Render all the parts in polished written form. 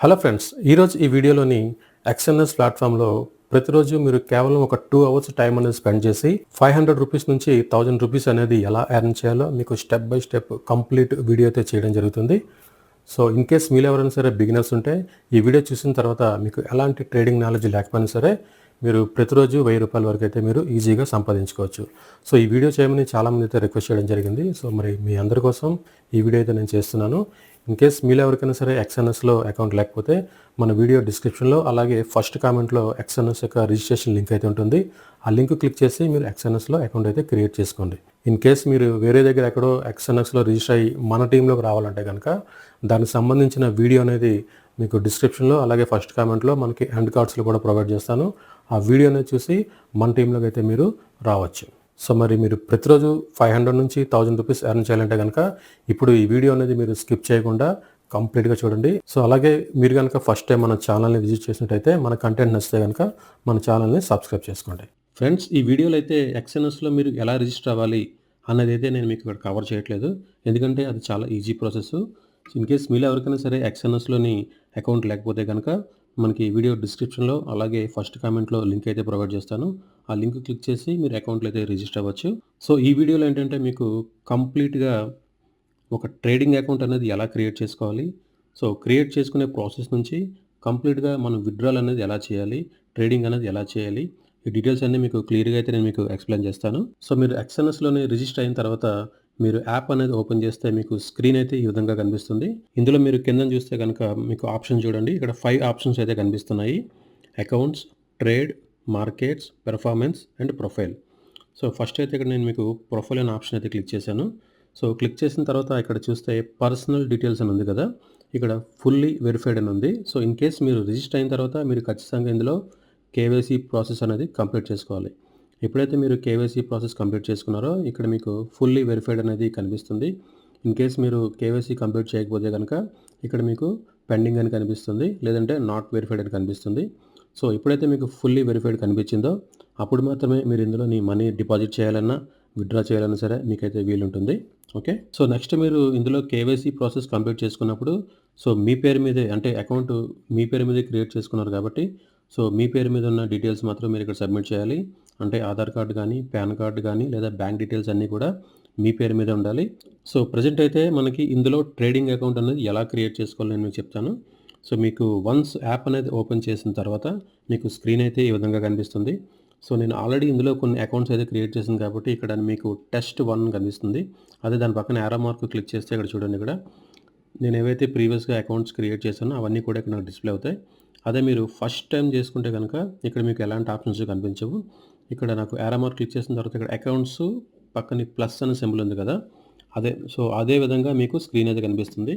Hello friends, ఈరోజు ఈ వీడియోలోని ఎక్స్ఎన్ఎస్ ప్లాట్ఫామ్లో ప్రతిరోజు మీరు కేవలం ఒక 2 అవర్స్ టైం అనేది స్పెండ్ చేసి రూ. 500 నుంచి రూ. 1000 అనేది ఎలా ఎర్న్ చేయాలో మీకు step by step complete video అయితే చేయడం జరుగుతుంది. సో ఇన్ కేస్ మీరు ఎవరైనా సరే బిగినర్స్ ఉంటే ఈ వీడియో చూసిన తర్వాత మీకు ఎలాంటి ట్రేడింగ్ నాలెడ్జ్ లేకపోయినా సరే మీరు ప్రతిరోజు రూ. 1000 వరకు అయితే మీరు ఈజీగా సంపాదించుకోవచ్చు. సో ఈ వీడియో చేయమని చాలామంది అయితే రిక్వెస్ట్ చేయడం జరిగింది. సో మరి మీ అందరి కోసం ఈ వీడియో అయితే నేను చేస్తున్నాను. ఇన్ కేస్ మీలో ఎవరికైనా సరే ఎక్స్ఎన్ఎస్లో అకౌంట్ లేకపోతే మన వీడియో డిస్క్రిప్షన్లో అలాగే ఫస్ట్ కామెంట్లో ఎక్స్ఎన్ఎస్ యొక్క రిజిస్ట్రేషన్ లింక్ అయితే ఉంటుంది. ఆ లింక్ క్లిక్ చేసి మీరు ఎక్స్ఎన్ఎస్లో అకౌంట్ అయితే క్రియేట్ చేసుకోండి. ఇన్ కేస్ మీరు వేరే దగ్గర ఎక్కడో ఎక్స్ఎన్ఎస్లో రిజిస్టర్ అయ్యి మన టీంలోకి రావాలంటే కనుక దానికి సంబంధించిన వీడియో అనేది మీకు డిస్క్రిప్షన్లో అలాగే ఫస్ట్ కామెంట్లో మనకి ఎండ్ కార్డ్స్లో కూడా ప్రొవైడ్ చేస్తాను. ఆ వీడియోని చూసి మన టీంలోకి అయితే మీరు రావచ్చు. సో మరి మీరు ప్రతిరోజు 500 నుంచి 1000 రూపీస్ ఎర్న్ చేయాలంటే కనుక ఇప్పుడు ఈ వీడియో అనేది మీరు స్కిప్ చేయకుండా కంప్లీట్గా చూడండి. సో అలాగే మీరు కనుక ఫస్ట్ టైం మన ఛానల్ని విజిట్ చేసినట్టయితే మన కంటెంట్ నచ్చితే కనుక మన ఛానల్ని సబ్స్క్రైబ్ చేసుకోండి. ఫ్రెండ్స్, ఈ వీడియోలో అయితే ఎక్స్ఎన్ఎస్లో మీరు ఎలా రిజిస్టర్ అవ్వాలి అన్నది అయితే నేను మీకు ఇక్కడ కవర్ చేయట్లేదు, ఎందుకంటే అది చాలా ఈజీ ప్రాసెస్. ఇన్ కేస్ మీలో ఎవరికైనా సరే ఎక్స్ఎన్ఎస్లోని అకౌంట్ లేకపోతే కనుక మనకి వీడియో డిస్క్రిప్షన్లో అలాగే ఫస్ట్ కామెంట్లో లింక్ అయితే ప్రొవైడ్ చేస్తాను. ఆ లింక్ క్లిక్ చేసి మీరు అకౌంట్లో అయితే రిజిస్టర్ అవ్వచ్చు. సో ఈ వీడియోలో ఏంటంటే మీకు కంప్లీట్గా ఒక ట్రేడింగ్ అకౌంట్ అనేది ఎలా క్రియేట్ చేసుకోవాలి, సో క్రియేట్ చేసుకునే ప్రాసెస్ నుంచి కంప్లీట్గా మనం విత్డ్రాల్ అనేది ఎలా చేయాలి, ట్రేడింగ్ అనేది ఎలా చేయాలి, ఈ డీటెయిల్స్ అన్నీ మీకు క్లియర్గా అయితే నేను మీకు ఎక్స్ప్లెయిన్ చేస్తాను. సో మీరు ఎక్స్ఎన్ఎస్లోనే రిజిస్టర్ అయిన తర్వాత మీరు యాప్ అనేది ఓపెన్ చేస్తే మీకు స్క్రీన్ అయితే ఈ విధంగా కనిపిస్తుంది. ఇందులో మీరు కింద చూస్తే కనుక మీకు ఆప్షన్ చూడండి, ఇక్కడ 5 ఆప్షన్స్ అయితే కనిపిస్తున్నాయి: accounts, trade, markets, performance and profile. So first అయితే ఇక్కడ నేను మీకు ప్రొఫైల్ అనే ఆప్షన్ అయితే క్లిక్ చేశాను. సో క్లిక్ చేసిన తర్వాత ఇక్కడ చూస్తే పర్సనల్ డీటెయిల్స్ అని ఉంది కదా, ఇక్కడ ఫుల్లీ వెరిఫైడ్ అని ఉంది. సో ఇన్ కేస్ మీరు రిజిస్టర్ అయిన తర్వాత మీరు ఖచ్చితంగా ఇందులో కేవైసీ ప్రాసెస్ అనేది కంప్లీట్ చేసుకోవాలి. ఎప్పుడైతే మీరు కేవైసీ ప్రాసెస్ కంప్లీట్ చేసుకున్నారో ఇక్కడ మీకు ఫుల్లీ వెరిఫైడ్ అనేది కనిపిస్తుంది. ఇన్ కేస్ మీరు కేవైసీ కంప్లీట్ చేయకపోతే కనుక ఇక్కడ మీకు పెండింగ్ అని కనిపిస్తుంది, లేదంటే నాట్ వెరిఫైడ్ అని కనిపిస్తుంది. సో ఎప్పుడైతే మీకు ఫుల్లీ వెరిఫైడ్ కనిపించిందో అప్పుడు మాత్రమే మీరు ఇందులోని మనీ డిపాజిట్ చేయాలన్నా విత్డ్రా చేయాలన్నా సరే మీకైతే వీలుంటుంది. ఓకే, సో నెక్స్ట్ మీరు ఇందులో కేవైసీ ప్రాసెస్ కంప్లీట్ చేసుకున్నప్పుడు సో మీ పేరు మీదే, అంటే అకౌంట్ మీ పేరు మీదే క్రియేట్ చేసుకున్నారు కాబట్టి సో మీ పేరు మీద ఉన్న డీటెయిల్స్ మాత్రం మీరు ఇక్కడ సబ్మిట్ చేయాలి. అంటే ఆధార్ కార్డు కానీ, పాన్ కార్డు కానీ, లేదా బ్యాంక్ డీటెయిల్స్ అన్నీ కూడా మీ పేరు మీద ఉండాలి. సో ప్రజెంట్ అయితే మనకి ఇందులో ట్రేడింగ్ అకౌంట్ అనేది ఎలా క్రియేట్ చేసుకోవాలో నేను మీకు చెప్తాను. సో మీకు వన్స్ యాప్ అనేది ఓపెన్ చేసిన తర్వాత మీకు స్క్రీన్ అయితే ఈ విధంగా కనిపిస్తుంది. సో నేను ఆల్రెడీ ఇందులో కొన్ని అకౌంట్స్ అయితే క్రియేట్ చేశాను కాబట్టి ఇక్కడ మీకు టెస్ట్ 1 కనిపిస్తుంది. అదే దాని పక్కన యారో మార్క్ క్లిక్ చేస్తే ఇక్కడ చూడండి, ఇక్కడ నేను ఏవైతే ప్రీవియస్గా అకౌంట్స్ క్రియేట్ చేశానో అవన్నీ కూడా ఇక్కడ నాకు డిస్ప్లే అవుతాయి. అదే మీరు ఫస్ట్ టైం చేసుకుంటే కనుక ఇక్కడ మీకు ఎలాంటి ఆప్షన్స్ కనిపించవు. ఇక్కడ నాకు యారో మార్క్ క్లిక్ చేసిన తర్వాత ఇక్కడ అకౌంట్స్ పక్కన ప్లస్ అనే సింబల్ ఉంది కదా, అదే విధంగా మీకు స్క్రీన్ అయితే కనిపిస్తుంది.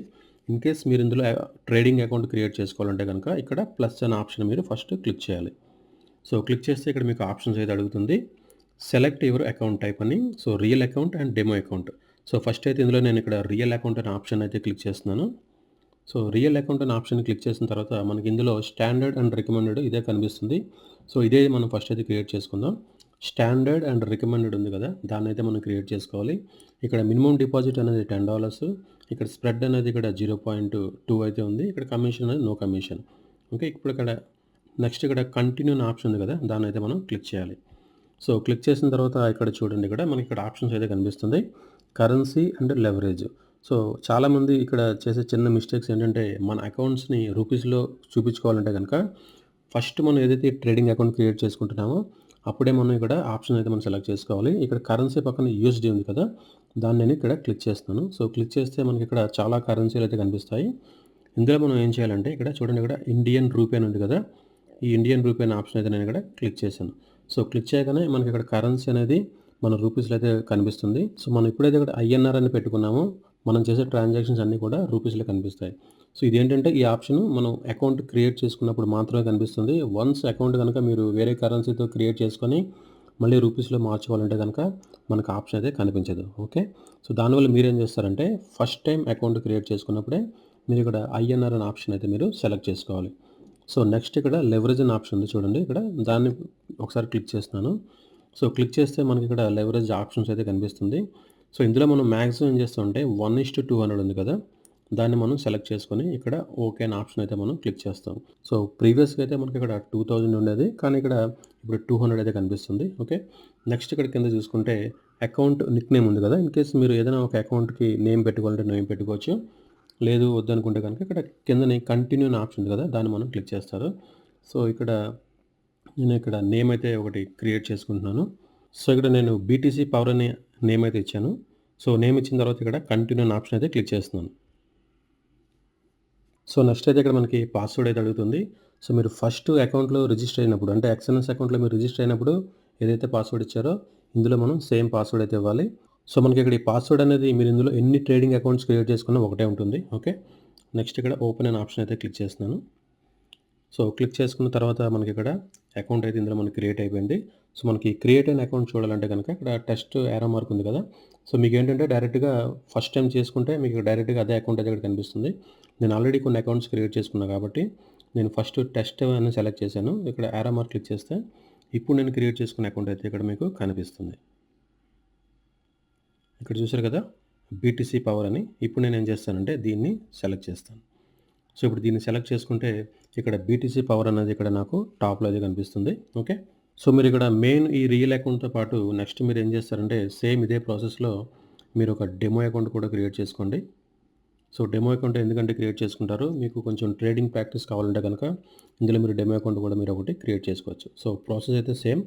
ఇన్ కేస్ మీరు ఇందులో ట్రేడింగ్ అకౌంట్ క్రియేట్ చేసుకోవాలంటే కనుక ఇక్కడ ప్లస్ అనే ఆప్షన్ మీరు ఫస్ట్ క్లిక్ చేయాలి. సో క్లిక్ చేస్తే ఇక్కడ మీకు ఆప్షన్స్ అయితే అడుగుతుంది. సెలెక్ట్ యువర్ అకౌంట్ టైప్ అని. So real account and demo account. So first అయితే ఇందులో నేను ఇక్కడ రియల్ అకౌంట్ అనే ఆప్షన్ అయితే క్లిక్ చేస్తున్నాను. సో రియల్ అకౌంట్ అనే ఆప్షన్ క్లిక్ చేసిన తర్వాత మనకి ఇందులో స్టాండర్డ్ అండ్ రికమెండెడ్ ఇదే కనిపిస్తుంది. సో ఇదే మనం ఫస్ట్ అయితే క్రియేట్ చేసుకుందాం. స్టాండర్డ్ అండ్ రికమెండెడ్ ఉంది కదా, దాన్ని అయితే మనం క్రియేట్ చేసుకోవాలి. ఇక్కడ మినిమం డిపాజిట్ అనేది $10, ఇక్కడ స్ప్రెడ్ అనేది ఇక్కడ 0.2 అయితే ఉంది. ఇక్కడ కమిషన్ అనేది నో కమిషన్. ఓకే, ఇప్పుడు ఇక్కడ నెక్స్ట్ ఇక్కడ కంటిన్యూ అనే ఆప్షన్ ఉంది కదా, దాన్ని అయితే మనం క్లిక్ చేయాలి. సో క్లిక్ చేసిన తర్వాత ఇక్కడ చూడండి, ఇక్కడ మనకి ఇక్కడ ఆప్షన్స్ అయితే కనిపిస్తుంది: కరెన్సీ అండ్ లెవరేజ్. సో చాలామంది ఇక్కడ చేసే చిన్న మిస్టేక్స్ ఏంటంటే మన అకౌంట్స్ని రూపీస్లో చూపించుకోవాలంటే కనుక ఫస్ట్ మనం ఏదైతే ట్రేడింగ్ అకౌంట్ క్రియేట్ చేసుకుంటున్నామో అప్పుడే మనం ఇక్కడ ఆప్షన్ అయితే మనం సెలెక్ట్ చేసుకోవాలి. ఇక్కడ కరెన్సీ పక్కన యూఎస్డి ఉంది కదా, దాన్ని నేను ఇక్కడ క్లిక్ చేస్తాను. సో క్లిక్ చేస్తే మనకి ఇక్కడ చాలా కరెన్సీలు అయితే కనిపిస్తాయి. ఇందులో మనం ఏం చేయాలంటే ఇక్కడ చూడండి, ఇక్కడ ఇండియన్ రూపీ అని ఉంది కదా, ఈ ఇండియన్ రూపీ అనే ఆప్షన్ అయితే నేను ఇక్కడ క్లిక్ చేశాను. సో క్లిక్ చేయగానే మనకి ఇక్కడ కరెన్సీ అనేది మన రూపీస్లో అయితే కనిపిస్తుంది. సో మనం ఎప్పుడైతే ఇక్కడ ఐఎన్ఆర్ అని పెట్టుకున్నామో మనం చేసే ట్రాన్సాక్షన్స్ అన్నీ కూడా రూపీస్లో కనిపిస్తాయి. సో ఇదేంటంటే ఈ ఆప్షన్ మనం అకౌంట్ క్రియేట్ చేసుకున్నప్పుడు మాత్రమే కనిపిస్తుంది. వన్స్ అకౌంట్ కనుక మీరు వేరే కరెన్సీతో క్రియేట్ చేసుకొని మళ్ళీ రూపీస్లో మార్చుకోవాలంటే కనుక మనకు ఆప్షన్ అయితే కనిపించదు. ఓకే, సో దానివల్ల మీరేం చేస్తారంటే ఫస్ట్ టైం అకౌంట్ క్రియేట్ చేసుకున్నప్పుడే మీరు ఇక్కడ ఐఎన్ఆర్ అనే ఆప్షన్ అయితే మీరు సెలెక్ట్ చేసుకోవాలి. సో నెక్స్ట్ ఇక్కడ లెవరేజ్ అనే ఆప్షన్ ఉంది చూడండి, ఇక్కడ దాన్ని ఒకసారి క్లిక్ చేస్తున్నాను. సో క్లిక్ చేస్తే మనకి ఇక్కడ లెవరేజ్ ఆప్షన్స్ అయితే కనిపిస్తుంది. సో ఇందులో మనం మ్యాక్సిమం ఏం చేస్తామంటే 1:200 ఉంది కదా, దాన్ని మనం సెలెక్ట్ చేసుకొని ఇక్కడ ఓకే అనే ఆప్షన్ అయితే మనం క్లిక్ చేస్తాం. సో, ప్రీవియస్‌గా అయితే మనకి ఇక్కడ 2000 ఉండేది. కానీ ఇక్కడ ఇప్పుడు 200 అయితే కనిపిస్తుంది. ఓకే. నెక్స్ట్ ఇక్కడ కింద చూసుకుంటే అకౌంట్ నిక్ నేమ్ ఉంది కదా! ఇన్ కేస్ మీరు ఏదైనా ఒక అకౌంట్‌కి నేమ్ పెట్టుకోవాలంటే నేమ్ పెట్టుకోవచ్చు. లేదు వద్దనుకుంటే గనుక ఇక్కడ కిందనే కంటిన్యూ అనే ఆప్షన్ ఉంది కదా! దాన్ని మనం క్లిక్ చేస్తారు. సో, నేను ఇక్కడ నేమ్ అయితే ఒకటి క్రియేట్ చేసుకుంటున్నాను. సో, ఇక్కడ నేను బీటీసీ పవర్ అనే నేమ్ అయితే ఇచ్చాను. సో, నేమ్ ఇచ్చిన తర్వాత ఇక్కడ కంటిన్యూ అనే ఆప్షన్ అయితే క్లిక్ చేస్తున్నాను. సో, నెక్స్ట్ అయితే ఇక్కడ మనకి పాస్వర్డ్ అయితే అడుగుతుంది. సో, మీరు ఫస్ట్ అకౌంట్‌లో రిజిస్టర్ అయినప్పుడు అంటే ఎక్స్ఎన్ఎస్ అకౌంట్‌లో మీరు రిజిస్టర్ అయినప్పుడు ఏదైతే పాస్వర్డ్ ఇచ్చారో ఇందులో మనం సేమ్ పాస్వర్డ్ అయితే ఇవ్వాలి. సో, మనకి ఇక్కడ ఈ పాస్వర్డ్ అనేది మీరు ఇందులో ఎన్ని ట్రేడింగ్ అకౌంట్స్ క్రియేట్ చేసుకున్నా ఒకటే ఉంటుంది. ఓకే. నెక్స్ట్ ఇక్కడ ఓపెన్ అనే ఆప్షన్ అయితే క్లిక్ చేస్తున్నాను. సో, క్లిక్ చేసుకున్న తర్వాత మనకిక్కడ అకౌంట్ అయితే ఇందులో మనకి క్రియేట్ అయిపోయింది. సో, మనకి క్రియేట్ అయిన అకౌంట్ చూడాలంటే గనక ఇక్కడ టెస్ట్ యారో మార్క్ ఉంది కదా! సో, మీకేంటంటే డైరెక్ట్‌గా ఫస్ట్ టైమ్ చేసుకుంటే మీకు డైరెక్ట్‌గా అదే అకౌంట్ అయితే ఇక్కడ కనిపిస్తుంది. నేను ఆల్రెడీ కొన్ని అకౌంట్స్ క్రియేట్ చేసుకున్నా కాబట్టి నేను ఫస్ట్ టెస్ట్ అని సెలెక్ట్ చేశాను. ఇక్కడ యారో మార్క్ క్లిక్ చేస్తే ఇప్పుడు నేను క్రియేట్ చేసుకున్న అకౌంట్ అయితే ఇక్కడ మీకు కనిపిస్తుంది. ఇక్కడ చూసారు కదా! బీటీసీ పవర్ అని. ఇప్పుడు నేనేం చేస్తానంటే దీన్ని సెలెక్ట్ చేస్తాను. సో, ఇప్పుడు దీన్ని సెలెక్ట్ చేసుకుంటే ఇక్కడ బీటీసీ పవర్ అనేది ఇక్కడ నాకు టాప్‌లో అయితే కనిపిస్తుంది. ఓకే. సో, మీరిక్కడ మెయిన్ ఈ రియల్ అకౌంట్‌తో పాటు నెక్స్ట్ మీరేం చేస్తారంటే సేమ్ ఇదే ప్రాసెస్‌లో మీరు ఒక డెమో అకౌంట్ కూడా క్రియేట్ చేసుకోండి. సో, డెమో అకౌంట్ ఎందుకంటే క్రియేట్ చేసుకుంటారు, మీకు కొంచెం ట్రేడింగ్ ప్రాక్టీస్ కావాలంటే గనక ఇందులో మీరు డెమో అకౌంట్ కూడా మీరు ఒకటి క్రియేట్ చేసుకోవచ్చు. సో, ప్రాసెస్ అయితే సేమ్.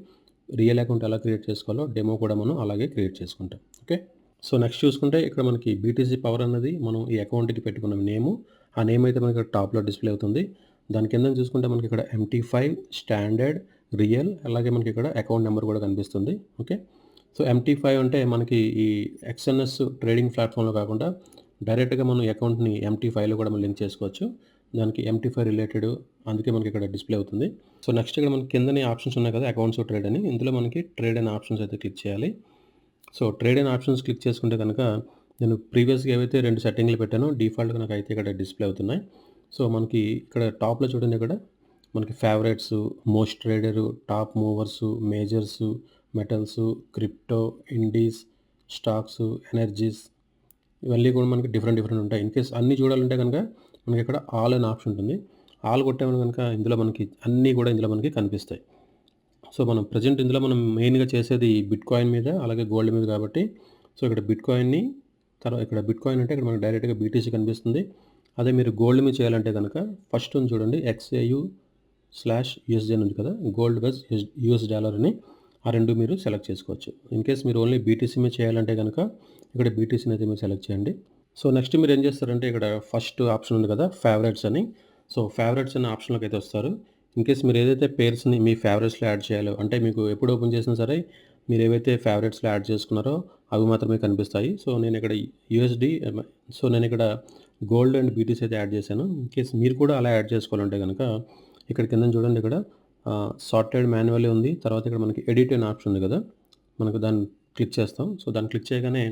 రియల్ అకౌంట్ ఎలా క్రియేట్ చేసుకోవాలో డెమో కూడా మనం అలాగే క్రియేట్ చేసుకుంటాం. ఓకే. సో, నెక్స్ట్ చూసుకుంటే ఇక్కడ మనకి బీటీసీ పవర్ అన్నది మనం ఈ అకౌంట్‌కి పెట్టుకున్న నేము. ఆ నేమ్ అయితే మనకి ఇక్కడ టాప్‌లో డిస్‌ప్లే అవుతుంది. దాని కిందన చూసుకుంటే మనకి ఇక్కడ MT5, స్టాండర్డ్, రియల్ అలాగే మనకి ఇక్కడ అకౌంట్ నెంబర్ కూడా కనిపిస్తుంది. ఓకే. సో, MT5 అంటే మనకి ఈ ఎక్స్ఎన్ఎస్ ట్రేడింగ్ ప్లాట్‌ఫామ్‌లో కాకుండా డైరెక్ట్‌గా మనం అకౌంట్‌ని MT5లో కూడా మనం లింక్ చేసుకోవచ్చు. దానికి MT5 రిలేటెడ్ అందుకే మనకి ఇక్కడ డిస్‌ప్లే అవుతుంది. సో, నెక్స్ట్ ఇక్కడ మనకి కిందనే ఆప్షన్స్ ఉన్నాయి కదా! అకౌంట్స్, ట్రేడ్ అని. ఇందులో మనకి ట్రేడ్ అనే ఆప్షన్స్ అయితే క్లిక్ చేయాలి. So, trade and options click చేసుకుంటే కనుక నేను ప్రీవియస్‌గా ఏవైతే 2 సెట్టింగ్‌లు పెట్టానో డిఫాల్ట్‌గా నాకైతే ఇక్కడ డిస్‌ప్లే అవుతున్నాయి. సో, మనకి ఇక్కడ టాప్‌లో చూడండి ఇక్కడ మనకి favourites, most trader, top movers, majors, metals, crypto, indices, stocks, energies ఇవన్నీ కూడా మనకి డిఫరెంట్ ఉంటాయి. ఇన్‌కేస్ అన్నీ చూడాలంటే గనుక మనకిక్కడ ఆల్ అనే ఆప్షన్ ఉంటుంది. ఆల్ కొట్టామని గనుక ఇందులో మనకి అన్నీ కూడా ఇందులో మనకి కనిపిస్తాయి. సో, మనం ప్రెజెంట్ ఇందులో మనం మెయిన్‌గా చేసేది బిట్‌కాయిన్ మీద, అలాగే గోల్డ్ మీద కాబట్టి, సో, ఇక్కడ బిట్‌కాయిన్‌ని ఇక్కడ బిట్‌కాయిన్ అంటే ఇక్కడ మనకు డైరెక్ట్‌గా బీటీసీ కనిపిస్తుంది. అదే మీరు గోల్డ్ మీద చేయాలంటే గనక ఫస్ట్ ఉంది చూడండి XAU/USD అని ఉంది కదా! గోల్డ్ వెస్ యూఎస్ డాలర్ అని ఆ 2 మీరు సెలెక్ట్ చేసుకోవచ్చు. ఇన్‌కేస్ మీరు ఓన్లీ బీటీసీ మీద చేయాలంటే గనక ఇక్కడ బీటీసీని అయితే మీరు సెలెక్ట్ చేయండి. సో, నెక్స్ట్ మీరేం చేస్తారంటే ఇక్కడ ఫస్ట్ ఆప్షన్ ఉంది కదా! ఫేవరెట్స్ అని. సో, ఫేవరెట్స్ అనే ఆప్షన్‌లోకి అయితే వస్తారు. ఇన్‌కేస్ మీరు ఏదైతే పేర్స్‌ని మీ ఫేవరెట్స్‌లో యాడ్ చేయాలో అంటే మీకు ఎప్పుడు ఓపెన్ చేసినా సరే మీరు ఏవైతే ఫేవరెట్స్‌లో యాడ్ చేసుకున్నారో అవి మాత్రమే కనిపిస్తాయి. సో, నేను ఇక్కడ యూఎస్‌డి సో, నేను ఇక్కడ గోల్డ్ అండ్ బీటీసీ అయితే యాడ్ చేశాను. ఇన్‌కేస్ మీరు కూడా అలా యాడ్ చేసుకోవాలంటే గనక ఇక్కడ కిందన చూడండి ఇక్కడ సార్టెడ్ మాన్యువల్లీ ఉంది. తర్వాత ఇక్కడ మనకి ఎడిట్ అనే ఆప్షన్ ఉంది కదా! మనకు దాన్ని క్లిక్ చేస్తాం. సో, దాన్ని క్లిక్ చేయగానే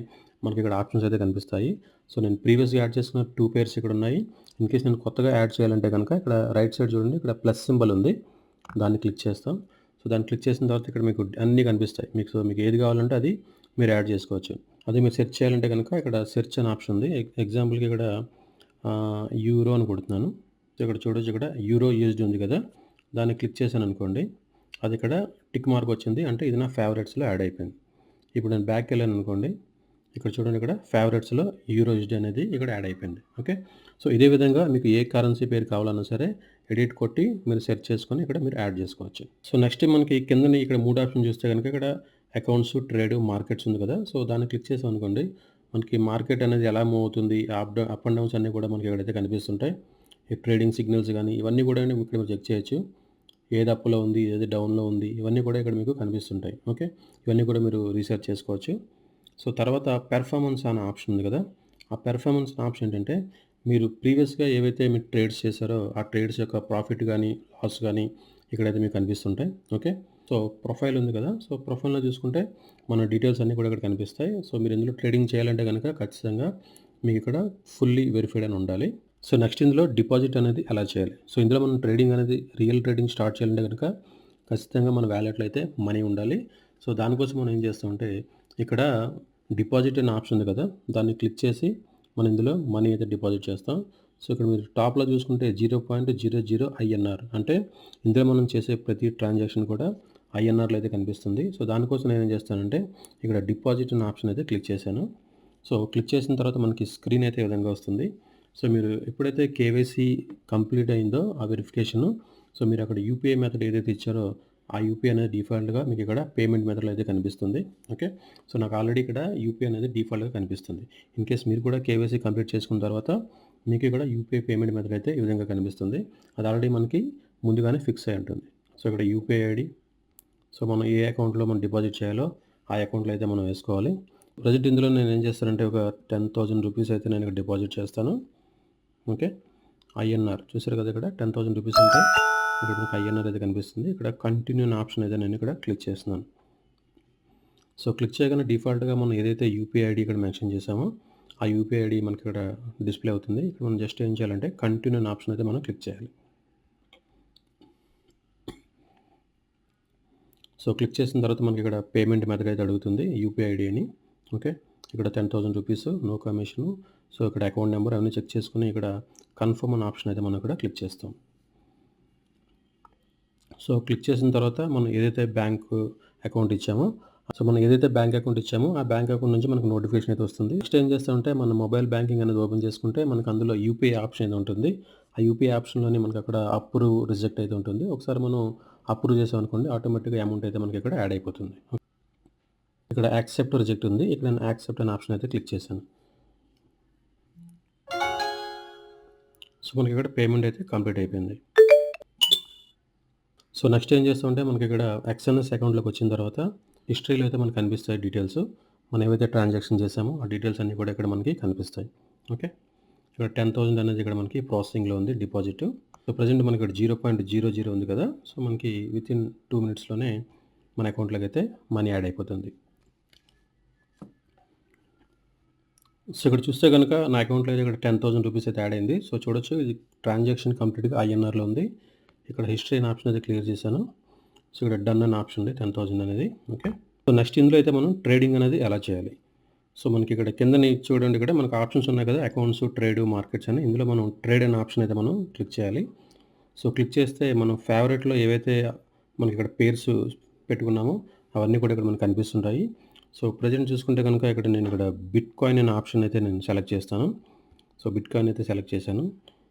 మనకి ఇక్కడ ఆప్షన్స్ అయితే కనిపిస్తాయి. సో, నేను ప్రీవియస్‌గా యాడ్ చేసిన 2 పేర్స్ ఇక్కడ ఉన్నాయి. ఇన్‌కేస్ నేను కొత్తగా యాడ్ చేయాలంటే గనక ఇక్కడ రైట్ సైడ్ చూడండి ఇక్కడ ప్లస్ సింబల్ ఉంది. దాన్ని క్లిక్ చేస్తాం. సో, దాన్ని క్లిక్ చేసిన తర్వాత ఇక్కడ మీకు అన్నీ కనిపిస్తాయి. మీకు ఏది కావాలంటే అది మీరు యాడ్ చేసుకోవచ్చు. అదే మీరు సెర్చ్ చేయాలంటే గనక ఇక్కడ సెర్చ్ అనే ఆప్షన్ ఉంది. ఎగ్జాంపుల్‌కి ఇక్కడ యూరో అని కొడుతున్నాను. సో, ఇక్కడ చూడొచ్చు ఇక్కడ యూరో యూఎస్‌డి ఉంది కదా! దాన్ని క్లిక్ చేశాననుకోండి. అది ఇక్కడ టిక్ మార్క్ వచ్చింది. అంటే ఇది నా ఫేవరెట్స్‌లో యాడ్ అయిపోయింది. ఇప్పుడు నేను బ్యాక్‌కెళ్ళాననుకోండి. ఇక్కడ చూడండి ఇక్కడ ఫేవరెట్స్‌లో యూరో యూఎస్‌డి అనేది ఇక్కడ యాడ్ అయిపోయింది. ఓకే. సో, ఇదే విధంగా మీకు ఏ కరెన్సీ పేరు కావాలన్నా సరే ఎడిట్ కొట్టి మీరు సెర్చ్ చేసుకొని ఇక్కడ మీరు యాడ్ చేసుకోవచ్చు. సో, నెక్స్ట్ మనకి కిందనే ఇక్కడ 3 ఆప్షన్ చూస్తే గనుక ఇక్కడ అకౌంట్స్, ట్రేడ్, మార్కెట్స్ ఉంది కదా! సో, దాన్ని క్లిక్ చేసామనుకోండి. మనకి మార్కెట్ అనేది ఎలా మూవ్ అవుతుంది, అప్ అండ్ డౌన్స్ అన్నీ కూడా మనకి ఇక్కడైతే కనిపిస్తుంటాయి. ఈ ట్రేడింగ్ సిగ్నల్స్ గానీ ఇవన్నీ కూడా ఇక్కడ మీరు చెక్ చేయొచ్చు. ఏది అప్‌లో ఉంది, ఏది డౌన్‌లో ఉంది ఇవన్నీ కూడా ఇక్కడ మీకు కనిపిస్తుంటాయి. ఓకే. ఇవన్నీ కూడా మీరు రీసెర్చ్ చేసుకోవచ్చు. సో, తర్వాత పెర్ఫార్మన్స్ అనే ఆప్షన్ ఉంది కదా! ఆ పెర్ఫార్మన్స్ ఆప్షన్ ఏంటంటే మీరు ప్రీవియస్‌గా ఏవైతే మీరు ట్రేడ్స్ చేశారో ఆ ట్రేడ్స్ యొక్క ప్రాఫిట్ గానీ, లాస్ గానీ ఇక్కడైతే మీకు కనిపిస్తుంటాయి. ఓకే. సో, ప్రొఫైల్ ఉంది కదా! సో, ప్రొఫైల్‌లో చూసుకుంటే మన డీటెయిల్స్ అన్నీ కూడా ఇక్కడ కనిపిస్తాయి. సో, మీరు ఇందులో ట్రేడింగ్ చేయాలంటే గనక ఖచ్చితంగా మీకు ఇక్కడ ఫుల్లీ వెరిఫైడ్ అని ఉండాలి. సో, నెక్స్ట్ ఇందులో డిపాజిట్ అనేది ఎలా చేయాలి? సో, ఇందులో మనం ట్రేడింగ్ అనేది రియల్ ట్రేడింగ్ స్టార్ట్ చేయాలంటే గనక ఖచ్చితంగా మన వాలెట్‌లో అయితే మనీ ఉండాలి. సో, దానికోసం మనం ఏం చేస్తామంటే ఇక్కడ డిపాజిట్ అనే ఆప్షన్ ఉంది కదా! దాన్ని క్లిక్ చేసి మనం ఇందులో మనీ అయితే డిపాజిట్ చేస్తాం. సో ఇక్కడ మీరు టాప్‌లో చూసుకుంటే 0.00 ఐఎన్ఆర్ అంటే ఇందులో మనం చేసే ప్రతి ట్రాన్సాక్షన్ కూడా ఐఎన్ఆర్‌లో అయితే కనిపిస్తుంది. సో దానికోసం నేనేం చేస్తానంటే ఇక్కడ డిపాజిట్ అనే ఆప్షన్ అయితే క్లిక్ చేశాను. సో క్లిక్ చేసిన తర్వాత మనకి స్క్రీన్ అయితే ఈ విధంగా వస్తుంది. సో మీరు ఎప్పుడైతే కేవైసీ కంప్లీట్ అయిందో ఆ వెరిఫికేషను, సో మీరు అక్కడ యూపీఐ మెథడ్ ఏదైతే ఇచ్చారో ఆ యూపీఐ అనేది డిఫాల్ట్‌గా మీకు ఇక్కడ పేమెంట్ మెథడ్‌లో అయితే కనిపిస్తుంది. ఓకే. సో నాకు ఆల్రెడీ ఇక్కడ యూపీఐ అనేది డిఫాల్ట్‌గా కనిపిస్తుంది. ఇన్ కేస్ మీరు కూడా కేవైసీ కంప్లీట్ చేసుకున్న తర్వాత మీకు ఇక్కడ యూపీఐ పేమెంట్ మెథడ్ అయితే ఈ విధంగా కనిపిస్తుంది. అది ఆల్రెడీ మనకి ముందుగానే ఫిక్స్ అయి ఉంటుంది. సో ఇక్కడ యూపీఐ ఐడి, సో మనం ఏ అకౌంట్‌లో మనం డిపాజిట్ చేయాలో ఆ అకౌంట్‌లో అయితే మనం వేసుకోవాలి. ప్రెజెంట్ ఇందులో నేను ఏం చేస్తానంటే ఒక 10,000 రూపీస్ అయితే నేను ఇక్కడ డిపాజిట్ చేస్తాను. ఓకే. ఐఎన్ఆర్ చూసారు కదా, ఇక్కడ 10,000 రూపీస్ అంటే ఇక్కడ మీకు ఐఎన్ఆర్ అయితే కనిపిస్తుంది. ఇక్కడ కంటిన్యూ అనే ఆప్షన్ అయితే నేను ఇక్కడ క్లిక్ చేస్తున్నాను. సో క్లిక్ చేయగానే డిఫాల్ట్‌గా మనం ఏదైతే యూపీఐ ఐడి ఇక్కడ మెన్షన్ చేసామో ఆ యూపీఐ ఐడి మనకి ఇక్కడ డిస్‌ప్లే అవుతుంది. ఇక్కడ మనం జస్ట్ ఏం చేయాలంటే కంటిన్యూ అనే ఆప్షన్ అయితే మనం క్లిక్ చేయాలి. సో క్లిక్ చేసిన తర్వాత మనకి ఇక్కడ పేమెంట్ మెథడ్ అయితే అడుగుతుంది యూపీఐ ఐడి అని. ఓకే. ఇక్కడ 10,000 రూపీస్ నో కమిషను. సో ఇక్కడ అకౌంట్ నెంబర్ అవన్నీ చెక్ చేసుకొని ఇక్కడ కన్ఫర్మ్ అనే ఆప్షన్ అయితే మనం ఇక్కడ క్లిక్ చేస్తాం. సో క్లిక్ చేసిన తర్వాత మనం ఏదైతే బ్యాంకు అకౌంట్ ఇచ్చామో, సో మనం ఏదైతే బ్యాంక్ అకౌంట్ ఇచ్చామో ఆ బ్యాంక్ అకౌంట్ నుంచి మనకు నోటిఫికేషన్ అయితే వస్తుంది. నెక్స్ట్ ఏం చేస్తామంటే మన మొబైల్ బ్యాంకింగ్ అనేది ఓపెన్ చేసుకుంటే మనకు అందులో యూపీఐ ఆప్షన్ అయితే ఉంటుంది. ఆ యూపీఐ ఆప్షన్‌లోనే మనకు అక్కడ అప్రూవ్, రిజెక్ట్ అయితే ఉంటుంది. ఒకసారి మనం అప్రూవ్ చేసామనుకోండి ఆటోమేటిక్‌గా అమౌంట్ అయితే మనకి ఇక్కడ యాడ్ అయిపోతుంది. ఇక్కడ యాక్సెప్ట్, రిజెక్ట్ ఉంది. ఇక్కడ నేను యాక్సెప్ట్ అనే ఆప్షన్ అయితే క్లిక్ చేశాను. సో మనకి ఇక్కడ పేమెంట్ అయితే కంప్లీట్ అయిపోయింది. సో నెక్స్ట్ ఏం చేస్తామంటే మనకి ఇక్కడ ఎక్స్ఎన్ఎస్ అకౌంట్లోకి వచ్చిన తర్వాత హిస్టరీలో అయితే మనకు కనిపిస్తాయి డీటెయిల్స్. మనం ఏవైతే ట్రాన్సాక్షన్ చేసామో ఆ డీటెయిల్స్ అన్నీ కూడా ఇక్కడ మనకి కనిపిస్తాయి. ఓకే. ఇక్కడ 10,000 అనేది ఇక్కడ మనకి ప్రాసెసింగ్లో ఉంది డిపాజిట్. సో ప్రజెంట్ మనకి ఇక్కడ 0.00 ఉంది కదా. సో మనకి వితిన్ 2 మినిట్స్‌లోనే మన అకౌంట్లోకి అయితే మనీ యాడ్ అయిపోతుంది. సో ఇక్కడ చూస్తే గనుక నా అకౌంట్‌లో అయితే ఇక్కడ 10,000 రూపీస్ అయితే యాడ్ అయింది. సో చూడొచ్చు ఇది ట్రాన్సాక్షన్ కంప్లీట్‌గా ఐఎన్ఆర్‌లో ఉంది. ఇక్కడ హిస్టరీ అనే ఆప్షన్ అయితే క్లియర్ చేశాను. సో ఇక్కడ డన్ అనే ఆప్షన్ ఉంది 10,000 అనేది. ఓకే. సో నెక్స్ట్ ఇందులో అయితే మనం ట్రేడింగ్ అనేది ఎలా చేయాలి? సో మనకి ఇక్కడ కిందని చూడండి, ఇక్కడ మనకు ఆప్షన్స్ ఉన్నాయి కదా, అకౌంట్స్, ట్రేడ్, మార్కెట్స్ అని. ఇందులో మనం ట్రేడ్ అనే ఆప్షన్ అయితే మనం క్లిక్ చేయాలి. సో క్లిక్ చేస్తే మనం ఫేవరెట్‌లో ఏవైతే మనకి ఇక్కడ పేర్స్ పెట్టుకున్నామో అవన్నీ కూడా ఇక్కడ మనకు కనిపిస్తుంటాయి. సో ప్రెజెంట్ చూసుకుంటే కనుక ఇక్కడ నేను ఇక్కడ బిట్‌కాయిన్ అనే ఆప్షన్ అయితే నేను సెలెక్ట్ చేస్తాను. సో బిట్‌కాయిన్ అయితే సెలెక్ట్ చేశాను.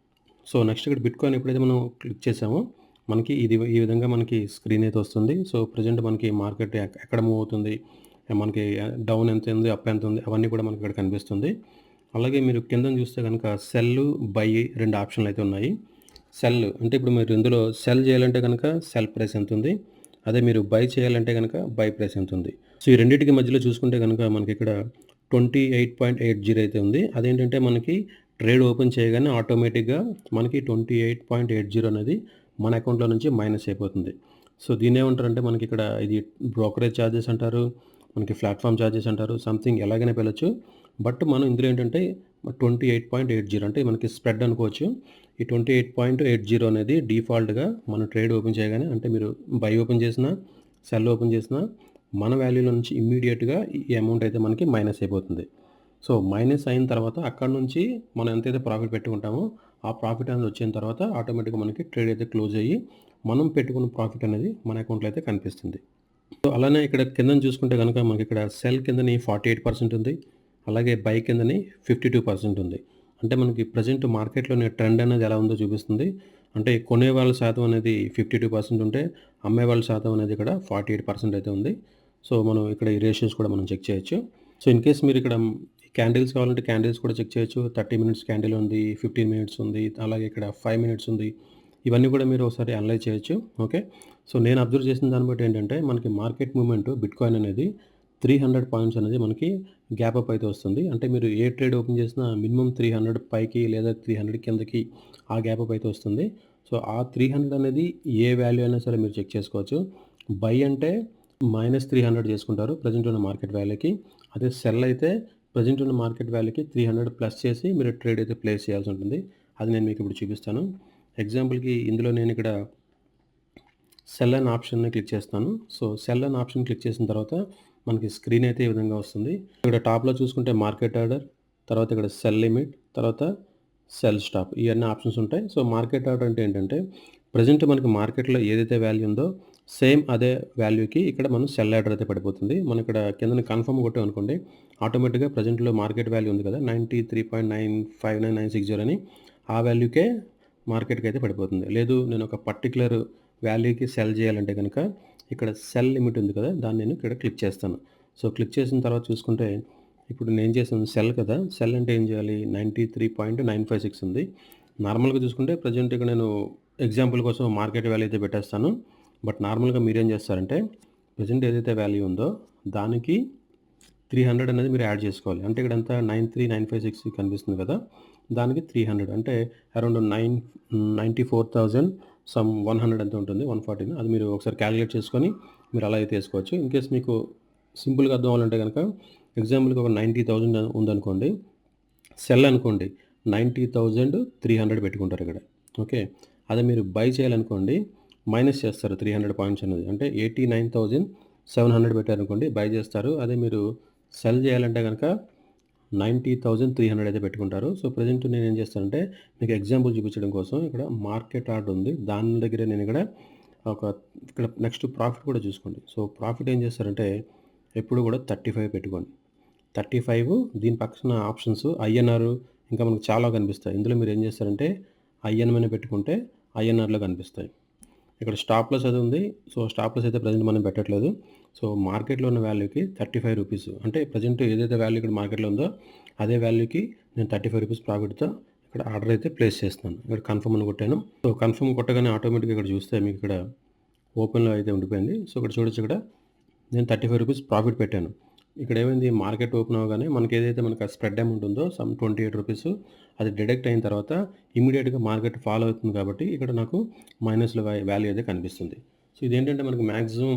సో నెక్స్ట్ ఇక్కడ బిట్‌కాయిన్ ఎప్పుడైతే మనం క్లిక్ చేసామో మనకి ఇది ఈ విధంగా మనకి స్క్రీన్ అయితే వస్తుంది. సో ప్రెజెంట్ మనకి మార్కెట్ ఎక్కడ మూవ్ అవుతుంది, మనకి డౌన్ ఎంత ఉంది, అప్ ఎంత ఉంది, అవన్నీ కూడా మనకి ఇక్కడ కనిపిస్తుంది. అలాగే మీరు కిందన చూస్తే కనుక సెల్, బై 2 ఆప్షన్లు అయితే ఉన్నాయి. సెల్ అంటే ఇప్పుడు మీరు ఇందులో సెల్ చేయాలంటే కనుక సెల్ ప్రైస్ ఎంత ఉంది, అదే మీరు బై చేయాలంటే కనుక బై ప్రైస్ ఎంత ఉంది. సో ఈ రెండిటికి మధ్యలో చూసుకుంటే కనుక మనకి ఇక్కడ 28.80 అయితే ఉంది. అదేంటంటే మనకి ట్రేడ్ ఓపెన్ చేయగానే ఆటోమేటిక్‌గా మనకి 28.80 అనేది మన అకౌంట్‌లో నుంచి మైనస్ అయిపోతుంది. సో దీన్నేమంటారంటే మనకి ఇక్కడ ఇది బ్రోకరేజ్ ఛార్జెస్ అంటారు, మనకి ప్లాట్‌ఫామ్ ఛార్జెస్ అంటారు, సంథింగ్ ఎలాగైనా పిలవచ్చు. బట్ మనం ఇందులో ఏంటంటే 28.80 అంటే మనకి స్ప్రెడ్ అనుకోవచ్చు. ఈ 28.80 అనేది డిఫాల్ట్‌గా మనం ట్రేడ్ ఓపెన్ చేయగానే, అంటే మీరు బై ఓపెన్ చేసినా, సెల్ ఓపెన్ చేసినా మన వాల్యూలో నుంచి ఇమ్మీడియేట్‌గా ఈ అమౌంట్ అయితే మనకి మైనస్ అయిపోతుంది. సో మైనస్ అయిన తర్వాత అక్కడ నుంచి మనం ఎంతైతే ప్రాఫిట్ పెట్టుకుంటామో ఆ ప్రాఫిట్ అనేది వచ్చిన తర్వాత ఆటోమేటిక్‌గా మనకి ట్రేడ్ అయితే క్లోజ్ అయ్యి మనం పెట్టుకున్న ప్రాఫిట్ అనేది మన అకౌంట్‌లో అయితే కనిపిస్తుంది. సో అలానే ఇక్కడ కిందన చూసుకుంటే కనుక మనకి ఇక్కడ సెల్ కిందని 48% ఉంది. అలాగే బై కిందని 52% ఉంది. అంటే మనకి ప్రెజెంట్ మార్కెట్‌లోని ట్రెండ్ అనేది ఎలా ఉందో చూపిస్తుంది. అంటే కొనేవాళ్ళ శాతం అనేది 52% ఉంటే అమ్మేవాళ్ళ శాతం అనేది ఇక్కడ 48% అయితే ఉంది. సో మనం ఇక్కడ ఈ రేషియోస్ కూడా మనం చెక్ చేయొచ్చు. సో ఇన్ కేస్ మీరు ఇక్కడ క్యాండిల్స్ కావాలంటే క్యాండిల్స్ కూడా చెక్ చేయొచ్చు. 30 మినిట్స్ క్యాండిల్ ఉంది, 15 మినిట్స్ ఉంది, అలాగే ఇక్కడ 5 మినిట్స్ ఉంది. ఇవన్నీ కూడా మీరు ఒకసారి అనలైజ్ చేయొచ్చు. ఓకే. సో నేను అబ్జర్వ్ చేసిన దాన్ని బట్టి ఏంటంటే మనకి మార్కెట్ మూవ్‌మెంట్ బిట్‌కాయిన్ అనేది 300 పాయింట్స్ అనేది మనకి గ్యాప్ అప్ అయితే వస్తుంది. అంటే మీరు ఏ ట్రేడ్ ఓపెన్ చేసినా మినిమమ్ 300 పైకి లేదా 300 కిందకి ఆ గ్యాప్ అప్ అయితే వస్తుంది. సో ఆ 300 అనేది ఏ వాల్యూ అయినా సరే మీరు చెక్ చేసుకోవచ్చు. బై అంటే -300 చేసుకుంటారు ప్రెజెంట్ ఉన్న మార్కెట్ వాల్యూకి. అదే సెల్ అయితే ప్రెజెంట్ ఉన్న మార్కెట్ వాల్యూకి 300 ప్లస్ చేసి మీరు ట్రేడ్ అయితే ప్లేస్ చేయాల్సి ఉంటుంది. అది నేను మీకు ఇప్పుడు చూపిస్తాను. ఎగ్జాంపుల్‌కి ఇందులో నేను ఇక్కడ సెల్ అనే ఆప్షన్‌ని క్లిక్ చేస్తాను. సో సెల్ అనే ఆప్షన్ క్లిక్ చేసిన తర్వాత మనకి స్క్రీన్ అయితే ఈ విధంగా వస్తుంది. ఇక్కడ టాప్‌లో చూసుకుంటే మార్కెట్ ఆర్డర్, తర్వాత ఇక్కడ సెల్ లిమిట్, తర్వాత సెల్ స్టాప్, ఇవన్నీ ఆప్షన్స్ ఉంటాయి. సో మార్కెట్ ఆర్డర్ అంటే ఏంటంటే ప్రజెంట్ మనకి మార్కెట్‌లో ఏదైతే వాల్యూ ఉందో సేమ్ అదే వాల్యూకి ఇక్కడ మనం సెల్ ఆర్డర్ అయితే పడిపోతుంది. మనం ఇక్కడ కిందన కన్ఫర్మ్ కొట్టామనుకోండి ఆటోమేటిక్‌గా ప్రజెంట్‌లో మార్కెట్ వాల్యూ ఉంది కదా 93.959960 అని ఆ వాల్యూకే మార్కెట్‌కి అయితే పడిపోతుంది. లేదు నేను ఒక పర్టిక్యులర్ వాల్యూకి సెల్ చేయాలంటే గనుక ఇక్కడ సెల్ లిమిట్ ఉంది కదా దాన్ని నేను ఇక్కడ క్లిక్ చేస్తాను. సో క్లిక్ చేసిన తర్వాత చూసుకుంటే ఇప్పుడు నేను చేసాను సెల్ కదా, సెల్ అంటే ఏం చేయాలి 93.956 ఉంది. నార్మల్‌గా చూసుకుంటే ప్రజెంట్ ఇక్కడ నేను ఎగ్జాంపుల్ కోసం మార్కెట్ వాల్యూ అయితే పెట్టేస్తాను. బట్ నార్మల్‌గా మీరేం చేస్తారంటే ప్రెజెంట్ ఏదైతే వాల్యూ ఉందో దానికి 300 అనేది మీరు యాడ్ చేసుకోవాలి. అంటే ఇక్కడ ఎంత 93,956 కనిపిస్తుంది కదా, దానికి 300 అంటే అరౌండ్ 94,000 సమ్ 100 ఎంత ఉంటుంది 140 అది మీరు ఒకసారి క్యాలిక్యులేట్ చేసుకొని మీరు అలా అయితే వేసుకోవచ్చు. ఇన్ కేస్ మీకు సింపుల్‌గా అర్థం అవ్వాలంటే కనుక ఎగ్జాంపుల్‌కి ఒక 90,000 ఉందనుకోండి, సెల్ అనుకోండి 90,300 పెట్టుకుంటారు ఇక్కడ. ఓకే. అదే మీరు బై చేయాలనుకోండి మైనస్ చేస్తారు 300 పాయింట్స్ అనేది. అంటే 89,700 పెట్టారనుకోండి బై చేస్తారు. అదే మీరు సెల్ చేయాలంటే కనుక 90,300 అయితే పెట్టుకుంటారు. సో ప్రెజెంట్ నేనేం చేస్తానంటే మీకు ఎగ్జాంపుల్ చూపించడం కోసం ఇక్కడ మార్కెట్ ఆర్డర్ ఉంది. దాని దగ్గర నేను ఇక్కడ నెక్స్ట్ ప్రాఫిట్ కూడా చూసుకోండి. సో ప్రాఫిట్ ఏం చేస్తారంటే ఎప్పుడు కూడా 35 పెట్టుకోండి. 35 దీని పక్కన ఆప్షన్స్ ఐఎన్ఆర్ ఇంకా మనకు చాలా కనిపిస్తాయి. ఇందులో మీరు ఏం చేస్తారంటే ఐఎన్ఎం పెట్టుకుంటే ఐఎన్ఆర్లో కనిపిస్తాయి. ఇక్కడ స్టాప్ లాస్ అది ఉంది. సో స్టాప్ లాస్ అయితే ప్రజెంట్ మనం పెట్టట్లేదు. సో మార్కెట్లో ఉన్న వాల్యూకి 35 రూపీస్ అంటే ప్రజెంట్ ఏదైతే వాల్యూ ఇక్కడ మార్కెట్లో ఉందో అదే వాల్యూకి నేను 35 రూపీస్ ప్రాఫిట్తో ఇక్కడ ఆర్డర్ అయితే ప్లేస్ చేస్తున్నాను. ఇక్కడ కన్ఫర్మ్ అని కొట్టాను. సో కన్ఫర్మ్ కొట్టగానే ఆటోమేటిక్గా ఇక్కడ చూస్తే మీకు ఇక్కడ ఓపెన్లో అయితే ఉండిపోయింది. సో ఇక్కడ చూడొచ్చు ఇక్కడ నేను 35 రూపీస్ ప్రాఫిట్ పెట్టాను. ఇక్కడ ఏమైంది మార్కెట్ ఓపెన్ అవ్వగానే మనకి ఏదైతే మనకు స్ప్రెడ్ అమౌంట్ ఉందో సమ్ 28 రూపీస్ అది డిడక్ట్ అయిన తర్వాత ఇమీడియట్గా మార్కెట్ ఫాలో అవుతుంది కాబట్టి ఇక్కడ నాకు మైనస్లో వాల్యూ అయితే కనిపిస్తుంది. సో ఇదేంటంటే మనకు మ్యాక్సిమం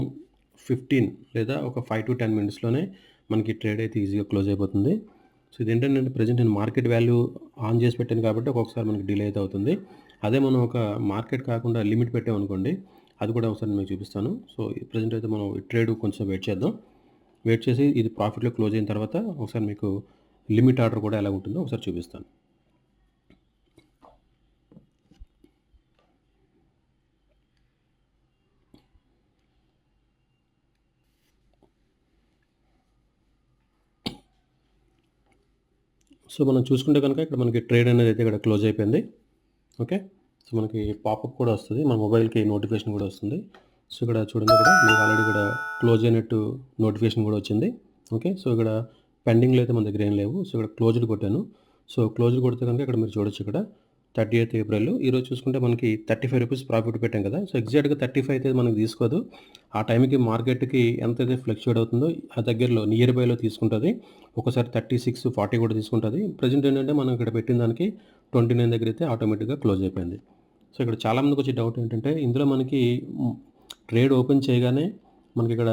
15 లేదా ఒక 5 to 10 మినిట్స్లోనే మనకి ట్రేడ్ అయితే ఈజీగా క్లోజ్ అయిపోతుంది. సో ఇదేంటంటే ప్రజెంట్ నేను మార్కెట్ వాల్యూ ఆన్ చేసి పెట్టాను కాబట్టి ఒక్కొక్కసారి మనకి డిలే అయితే అవుతుంది. అదే మనం ఒక మార్కెట్ కాకుండా లిమిట్ పెట్టామనుకోండి అది కూడా ఒకసారి మీకు చూపిస్తాను. సో ప్రజెంట్ అయితే మనం ట్రేడ్ కొంచెం వెయిట్ చేద్దాం. వెయిట్ చేసి ఇది ప్రాఫిట్లో క్లోజ్ అయిన తర్వాత ఒకసారి మీకు లిమిట్ ఆర్డర్ కూడా ఎలా ఉంటుందో ఒకసారి చూపిస్తాను. సో మనం చూసుకుంటే కనుక ఇక్కడ మనకి ట్రేడ్ అనేది అయితే ఇక్కడ క్లోజ్ అయిపోయింది. ఓకే. సో మనకి పాపప్ కూడా వస్తుంది, మన మొబైల్కి నోటిఫికేషన్ కూడా వస్తుంది. సో ఇక్కడ చూడండి ఇక్కడ మీకు ఆల్రెడీ ఇక్కడ క్లోజ్ అయినట్టు నోటిఫికేషన్ కూడా వచ్చింది. ఓకే. సో ఇక్కడ పెండింగ్లో అయితే మన దగ్గర ఏం లేవు. సో ఇక్కడ క్లోజ్డ్ కొట్టాను. సో క్లోజ్డ్ కొడితే కనుక ఇక్కడ మీరు చూడొచ్చు ఇక్కడ 30th ఏప్రిల్ ఈరోజు చూసుకుంటే మనకి 35 రూపీస్ ప్రాఫిట్ పెట్టాం కదా. సో ఎగ్జాక్ట్గా 35 అయితే మనకి తీసుకోదు. ఆ టైంకి మార్కెట్కి ఎంత అయితే ఫ్లక్చుయేట్ అవుతుందో ఆ దగ్గరలో నియర్ బైలో తీసుకుంటుంది. ఒకసారి 36, 40 కూడా తీసుకుంటుంది. ప్రజెంట్ ఏంటంటే మనం ఇక్కడ పెట్టిన దానికి 29 దగ్గర అయితే ఆటోమేటిక్గా క్లోజ్ అయిపోయింది. సో ఇక్కడ చాలామందికి వచ్చే డౌట్ ఏంటంటే ఇందులో మనకి ట్రేడ్ ఓపెన్ చేయగానే మనకి ఇక్కడ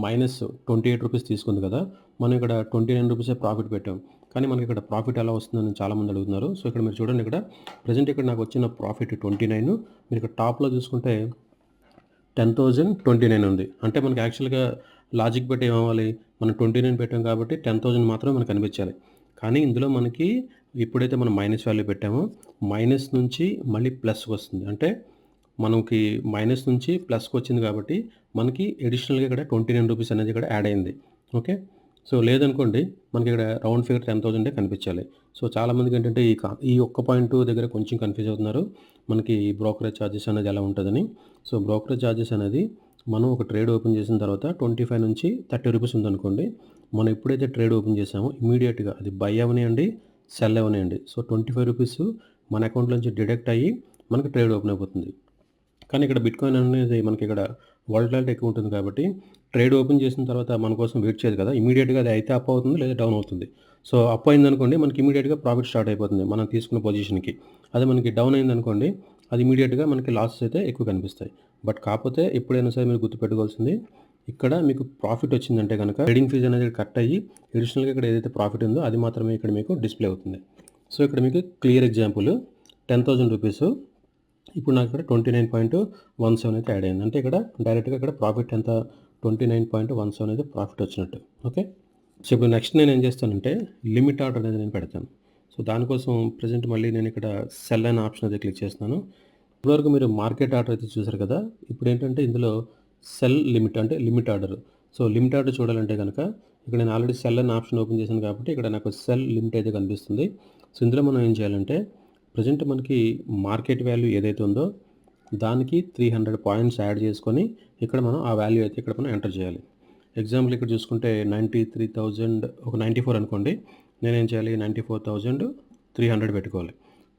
మైనస్ 28 రూపీస్ తీసుకుంది కదా, మనం ఇక్కడ 29 రూపీసే ప్రాఫిట్ పెట్టాం. కానీ మనకి ఇక్కడ ప్రాఫిట్ ఎలా వస్తుందని చాలామంది అడుగుతున్నారు. సో ఇక్కడ మీరు చూడండి ఇక్కడ ప్రజెంట్ ఇక్కడ నాకు వచ్చిన ప్రాఫిట్ 29. మీరు ఇక్కడ టాప్లో చూసుకుంటే 10,029 ఉంది. అంటే మనకి యాక్చువల్గా లాజిక్ బట్టి ఏమవ్వాలి, మనం 29 పెట్టాం కాబట్టి 10,000 మాత్రమే మనకు కనిపించాలి. కానీ ఇందులో మనకి ఎప్పుడైతే మనం మైనస్ వాల్యూ పెట్టామో మైనస్ నుంచి మళ్ళీ ప్లస్కి వస్తుంది. అంటే మనకి మైనస్ నుంచి ప్లస్కి వచ్చింది కాబట్టి మనకి అడిషనల్గా ఇక్కడ 29 రూపీస్ అనేది ఇక్కడ యాడ్ అయింది. ఓకే. సో లేదనుకోండి మనకి ఇక్కడ రౌండ్ ఫిగర్ 10,000 కనిపించాలి. సో చాలామందికి ఏంటంటే ఈ ఒక్క పాయింట్ దగ్గర కొంచెం కన్ఫ్యూజ్ అవుతున్నారు, మనకి బ్రోకరేజ్ ఛార్జెస్ అనేది ఎలా ఉంటుందని. సో బ్రోకరేజ్ ఛార్జెస్ అనేది మనం ఒక ట్రేడ్ ఓపెన్ చేసిన తర్వాత 25 నుంచి 30 రూపీస్ ఉందనుకోండి, మనం ఎప్పుడైతే ట్రేడ్ ఓపెన్ చేసామో ఇమీడియట్గా అది బై అవనివ్వండి సెల్ అవనివ్వండి, సో 25 రూపీస్ మన అకౌంట్లోంచి డిడక్ట్ అయ్యి మనకి ట్రేడ్ ఓపెన్ అయిపోతుంది. కానీ ఇక్కడ బిట్కాయిన్ అనేది మనకి ఇక్కడ వాలటిలిటీ ఎక్కువ ఉంటుంది కాబట్టి ట్రేడ్ ఓపెన్ చేసిన తర్వాత మన కోసం వెయిట్ చేయదు కదా, ఇమీడియట్గా అది అయితే అప్ అవుతుంది లేదా డౌన్ అవుతుంది. సో అప్ అయిందనుకోండి మనకి ఇమీడియట్గా ప్రాఫిట్ స్టార్ట్ అయిపోతుంది మనం తీసుకున్న పొజిషన్కి. అదే మనకి డౌన్ అయిందనుకోండి అది ఇమీడియట్గా మనకి లాసెస్ అయితే ఎక్కువ కనిపిస్తాయి. బట్ కాకపోతే ఎప్పుడైనా సరే మీరు గుర్తుపెట్టుకోవాల్సింది ఇక్కడ మీకు ప్రాఫిట్ వచ్చిందంటే కనుక ట్రేడింగ్ ఫీజు అనేది కట్ అయ్యి అడిషనల్గా ఇక్కడ ఏదైతే ప్రాఫిట్ ఉందో అది మాత్రమే ఇక్కడ మీకు డిస్ప్లే అవుతుంది. సో ఇక్కడ మీకు క్లియర్ ఎగ్జాంపుల్ 10,000 రూపీస్ ఇప్పుడు నాకు ఇక్కడ 29.17 అయితే యాడ్ అయింది. అంటే ఇక్కడ డైరెక్ట్గా ఇక్కడ ప్రాఫిట్ ఎంత 29.17 అయితే ప్రాఫిట్ వచ్చినట్టు. ఓకే. సో ఇప్పుడు నెక్స్ట్ నేనేం చేస్తానంటే లిమిట్ ఆర్డర్ అనేది నేను పెడతాను. సో దానికోసం ప్రెజెంట్ మళ్ళీ నేను ఇక్కడ సెల్ అనే ఆప్షన్ అయితే క్లిక్ చేస్తున్నాను. ఇప్పటివరకు మీరు మార్కెట్ ఆర్డర్ అయితే చూసారు కదా! ఇప్పుడేంటంటే ఇందులో సెల్ లిమిట్ అంటే limit order. So limit order చూడాలంటే గనక ఇక్కడ నేను ఆల్రెడీ సెల్ అనే ఆప్షన్ ఓపెన్ చేశాను కాబట్టి ఇక్కడ నాకు సెల్ లిమిట్ అయితే కనిపిస్తుంది. సో ఇందులో మనం ఏం చేయాలంటే ప్రెజెంట్ మనకి మార్కెట్ వాల్యూ ఏదైతే ఉందో దానికి 300 పాయింట్స్ యాడ్ చేసుకొని ఇక్కడ మనం ఆ వాల్యూ అయితే ఇక్కడ మనం ఎంటర్ చేయాలి. ఎగ్జాంపుల్ ఇక్కడ చూసుకుంటే 93,000 ఒక 94 అనుకోండి. నేనేం చేయాలి 94,300 పెట్టుకోవాలి.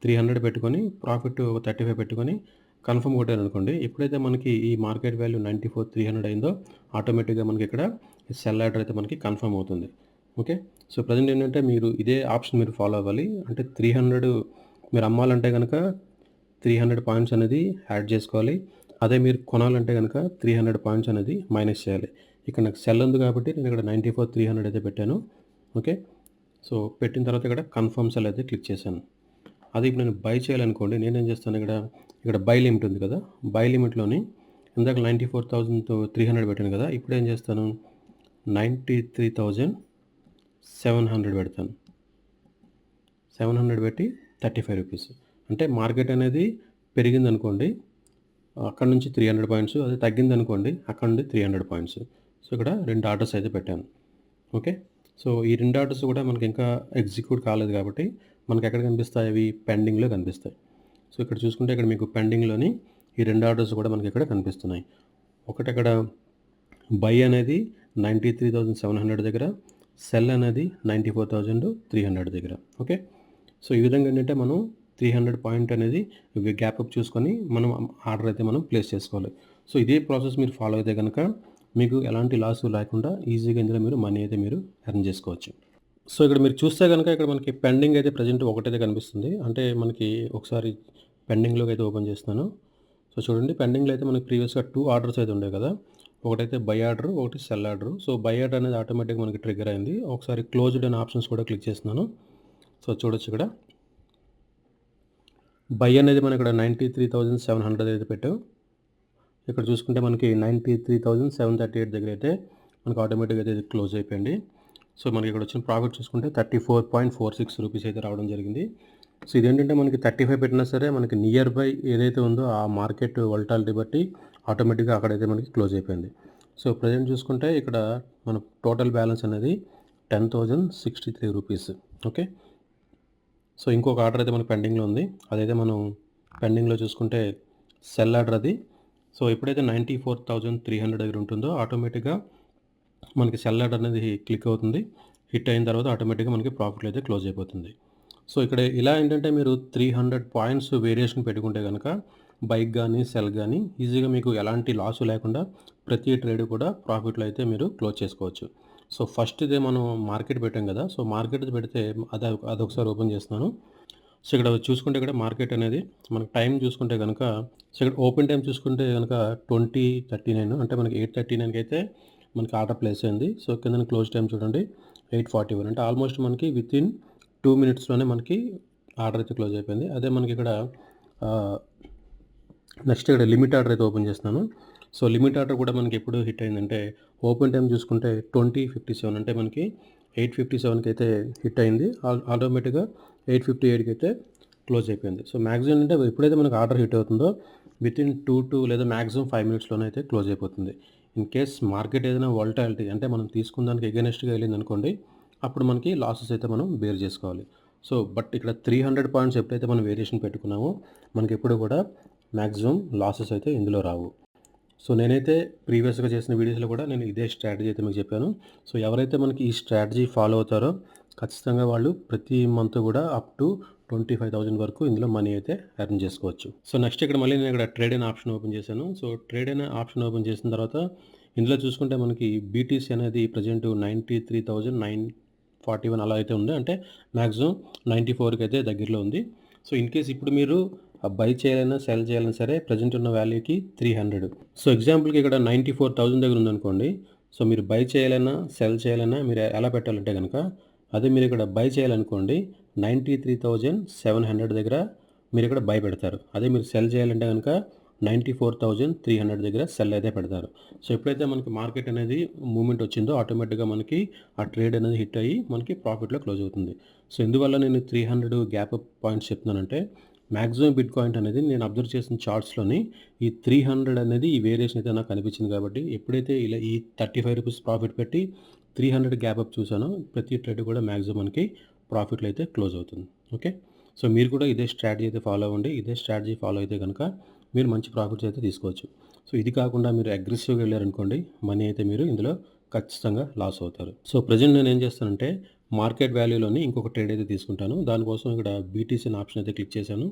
300 పెట్టుకొని ప్రాఫిట్ ఒక 35 పెట్టుకొని కన్ఫర్మ్ కొట్టారనుకోండి. ఎప్పుడైతే మనకి ఈ మార్కెట్ వాల్యూ 94,300 అయిందో ఆటోమేటిక్‌గా మనకి ఇక్కడ సెల్ ఆర్డర్ అయితే మనకి కన్ఫర్మ్ అవుతుంది. ఓకే. సో ప్రెజెంట్ ఏంటంటే మీరు ఇదే ఆప్షన్ మీరు ఫాలో అవ్వాలి. అంటే 300 మీరు అమ్మాలంటే గనక 300 పాయింట్స్ అనేది యాడ్ చేసుకోవాలి. అదే మీరు కొనాలంటే గనక 300 పాయింట్స్ అనేది మైనస్ చేయాలి. ఇక్కడ నాకు సెల్ ఉంది కాబట్టి నేను ఇక్కడ 94,300 అయితే పెట్టాను. ఓకే. సో పెట్టిన తర్వాత ఇక్కడ కన్ఫర్మ్ సెల్ అయితే క్లిక్ చేశాను. అది ఇప్పుడు నేను బై చేయాలనుకోండి నేనేం చేస్తాను ఇక్కడ బై లిమిట్ ఉంది కదా! బై లిమిట్‌లోని ఇందాక 94,300 పెట్టాను కదా! ఇప్పుడేం చేస్తాను 93,700 పెడతాను. 700 పెట్టి 35 రూపీస్. అంటే మార్కెట్ అనేది పెరిగిందనుకోండి అక్కడ నుంచి 300 పాయింట్స్. అదే తగ్గిందనుకోండి అక్కడ నుండి 300 పాయింట్స్. సో ఇక్కడ 2 ఆర్డర్స్ అయితే పెట్టాను. ఓకే. సో ఈ 2 ఆర్డర్స్ కూడా మనకి ఇంకా ఎగ్జిక్యూట్ కాలేదు కాబట్టి మనకి ఎక్కడ కనిపిస్తాయి అవి పెండింగ్‌లో కనిపిస్తాయి. సో ఇక్కడ చూసుకుంటే ఇక్కడ మీకు పెండింగ్‌లోని ఈ 2 ఆర్డర్స్ కూడా మనకి ఇక్కడ కనిపిస్తున్నాయి. ఒకటి అక్కడ బై అనేది 93,700 దగ్గర, సెల్ అనేది 94,300 దగ్గర. ఓకే. సో ఈ విధంగా ఏంటంటే మనం 300 పాయింట్ అనేది గ్యాప్ అప్ చూసుకొని మనం ఆర్డర్ అయితే మనం ప్లేస్ చేసుకోవాలి. సో ఇదే ప్రాసెస్ మీరు ఫాలో అయితే గనక మీకు ఎలాంటి లాస్ లేకుండా ఈజీగా ఇందులో మీరు మనీ అయితే మీరు ఎర్న్ చేసుకోవచ్చు. సో ఇక్కడ మీరు చూస్తే గనక ఇక్కడ మనకి పెండింగ్ అయితే ప్రెజెంట్ ఒకటైతే కనిపిస్తుంది. అంటే మనకి ఒకసారి పెండింగ్‌లోకి అయితే ఓపెన్ చేస్తున్నాను. సో చూడండి పెండింగ్‌లో అయితే మనకి ప్రీవియస్‌గా 2 ఆర్డర్స్ అయితే ఉండేవి కదా! ఒకటైతే బై ఆర్డర్, ఒకటి cell order. So by order అనేది ఆటోమేటిక్‌గా మనకి ట్రిగ్గర్ అయింది. ఒకసారి క్లోజ్డ్ అనే ఆప్షన్స్ కూడా క్లిక్ చేస్తున్నాను. సో చూడొచ్చు ఇక్కడ బై అనేది మనం ఇక్కడ 93,700 అయితే పెట్టాం. ఇక్కడ చూసుకుంటే మనకి 93,738 దగ్గర అయితే మనకి ఆటోమేటిక్‌గా అయితే ఇది క్లోజ్ అయిపోయింది. సో మనకి ఇక్కడ వచ్చిన ప్రాఫిట్ చూసుకుంటే 34.46 రూపీస్ అయితే రావడం జరిగింది. సో ఇదేంటంటే మనకి 35 పెట్టినా సరే మనకి నియర్ బై ఏదైతే ఉందో ఆ మార్కెట్ వోల్టాలిటీ బట్టి ఆటోమేటిక్‌గా అక్కడైతే మనకి క్లోజ్ అయిపోయింది. సో ప్రెజెంట్ చూసుకుంటే ఇక్కడ మన టోటల్ బ్యాలెన్స్ అనేది 10,063 రూపీస్. ఓకే. సో ఇంకొక ఆర్డర్ అయితే మనకి పెండింగ్‌లో ఉంది. అదైతే మనం పెండింగ్‌లో చూసుకుంటే సెల్ ఆర్డర్ అది. సో ఎప్పుడైతే 94,300 దగ్గర ఉంటుందో ఆటోమేటిక్‌గా మనకి సెల్ ఆర్డర్ అనేది క్లిక్ అవుతుంది. హిట్ అయిన తర్వాత ఆటోమేటిక్‌గా మనకి ప్రాఫిట్‌లో అయితే క్లోజ్ అయిపోతుంది. సో ఇక్కడ ఇలా ఏంటంటే మీరు 300 పాయింట్స్ వేరియేషన్ పెట్టుకుంటే గనక బైక్ గానీ, సెల్ గానీ ఈజీగా మీకు ఎలాంటి లాసు లేకుండా ప్రతి ట్రేడ్ కూడా ప్రాఫిట్‌లో అయితే మీరు క్లోజ్ చేసుకోవచ్చు. సో ఫస్ట్ ఇదే మనం మార్కెట్ పెట్టాం కదా! సో మార్కెట్ పెడితే అదొకసారి ఓపెన్ చేస్తున్నాను. సో ఇక్కడ చూసుకుంటే ఇక్కడ మార్కెట్ అనేది మనకి టైం చూసుకుంటే గనక సో ఇక్కడ ఓపెన్ టైం చూసుకుంటే గనక 20:39 అంటే మనకి 8:39కి అయితే మనకి ఆర్డర్ ప్లేస్ అయింది. సో కిందన క్లోజ్ టైం చూడండి 8:41 అంటే ఆల్మోస్ట్ మనకి వితిన్ 2 మినిట్స్‌లోనే మనకి ఆర్డర్ అయితే క్లోజ్ అయిపోయింది. అదే మనకి ఇక్కడ నెక్స్ట్ ఇక్కడ లిమిట్ ఆర్డర్ అయితే ఓపెన్ చేస్తున్నాను. సో లిమిట్ ఆర్డర్ కూడా మనకి ఎప్పుడు హిట్ అయిందంటే ఓపెన్ టైం చూసుకుంటే 20:57 అంటే మనకి 8:57కి అయితే హిట్ అయింది. ఆటోమేటిక్‌గా 8:58కి అయితే క్లోజ్ అయిపోయింది. సో మ్యాక్సిమం అంటే ఎప్పుడైతే మనకి ఆర్డర్ హిట్ అవుతుందో వితిన్ 2 లేదా మ్యాక్సిమం 5 మినిట్స్‌లోనే అయితే క్లోజ్ అయిపోతుంది. ఇన్ కేస్ మార్కెట్ ఏదైనా వోల్టాలిటీ అంటే మనం తీసుకున్న దానికి ఎగైనెస్ట్‌గా వెళ్ళిందనుకోండి అప్పుడు మనకి లాసెస్ అయితే మనం బేర్ చేసుకోవాలి. సో బట్ ఇక్కడ 300 పాయింట్స్ ఎప్పుడైతే మనం వేరియేషన్ పెట్టుకున్నామో మనకి ఎప్పుడు కూడా మ్యాక్సిమం లాసెస్ అయితే ఇందులో రావు. సో నేనైతే ప్రీవియస్‌గా చేసిన వీడియోస్‌లో కూడా నేను ఇదే స్ట్రాటజీ అయితే మీకు చెప్పాను. సో ఎవరైతే మనకి ఈ స్ట్రాటజీ ఫాలో అవుతారో ఖచ్చితంగా వాళ్ళు ప్రతి మంత్ కూడా అప్ టు 25,000 వరకు ఇందులో మనీ అయితే ఎర్న్ చేసుకోవచ్చు. సో నెక్స్ట్ ఇక్కడ మళ్ళీ నేను ఇక్కడ ట్రేడ్ అనే ఆప్షన్ ఓపెన్ చేశాను. సో ట్రేడ్ అనే ఆప్షన్ ఓపెన్ చేసిన తర్వాత ఇందులో చూసుకుంటే మనకి బీటీసీ అనేది ప్రెజెంట్ 93,941 అలా అయితే ఉంది. అంటే మ్యాక్సిమం 94కి అయితే దగ్గరలో ఉంది. సో ఇన్ కేస్ ఇప్పుడు మీరు బై చేయాలన్నా సెల్ చేయాలన్నా సరే ప్రెజెంట్ ఉన్న వాల్యూకి 300. సో ఎగ్జాంపుల్కి ఇక్కడ 94,000 దగ్గర ఉందనుకోండి. సో మీరు బై చేయాలన్నా సెల్ చేయాలన్నా మీరు ఎలా పెట్టాలంటే కనుక అదే మీరు ఇక్కడ బై చేయాలనుకోండి 93,700 దగ్గర మీరు ఇక్కడ బై పెడతారు. అదే మీరు సెల్ చేయాలంటే కనుక 94,300 దగ్గర సెల్ అయితే పెడతారు. సో ఎప్పుడైతే మనకి మార్కెట్ అనేది మూవ్‌మెంట్ వచ్చిందో ఆటోమేటిక్‌గా మనకి ఆ ట్రేడ్ అనేది హిట్ అయ్యి మనకి ప్రాఫిట్‌లో క్లోజ్ అవుతుంది. సో ఎందువల్ల నేను 300 గ్యాప్ అప్ పాయింట్స్ చెప్తున్నానంటే మాక్సిమం బిట్ కాయిన్ అనేది నేను అబ్జర్వ్ చేసిన చార్ట్స్‌లోని ఈ 300 అనేది ఈ వేరియేషన్ అయితే నాకు కనిపించింది కాబట్టి ఎప్పుడైతే ఇలా ఈ ₹35 ప్రాఫిట్ పెట్టి 300 గ్యాప్ అప్ చూసానో ప్రతి ట్రేడ్ కూడా మాక్సిమం మనకి ప్రాఫిట్‌లో అయితే క్లోజ్ అవుతుంది. ఓకే. సో మీరు కూడా ఇదే స్ట్రాటజీ అయితే ఫాలో అవ్వండి. ఇదే స్ట్రాటజీ ఫాలో అయితే గనుక మీరు మంచి ప్రాఫిట్స్ అయితే తీసుకోవచ్చు. సో ఇది కాకుండా మీరు అగ్రెసివ్‌గా వెళ్లారనుకోండి మనీ అయితే మీరు ఇందులో ఖచ్చితంగా లాస్ అవుతారు. సో ప్రెజెంట్ నేనేం చేస్తానంటే మార్కెట్ వాల్యూలోని ఇంకొక ట్రేడ్ అయితే తీసుకుంటాను. దానికోసం ఇక్కడ బీటీసీ అనే ఆప్షన్ అయితే క్లిక్ చేశాను.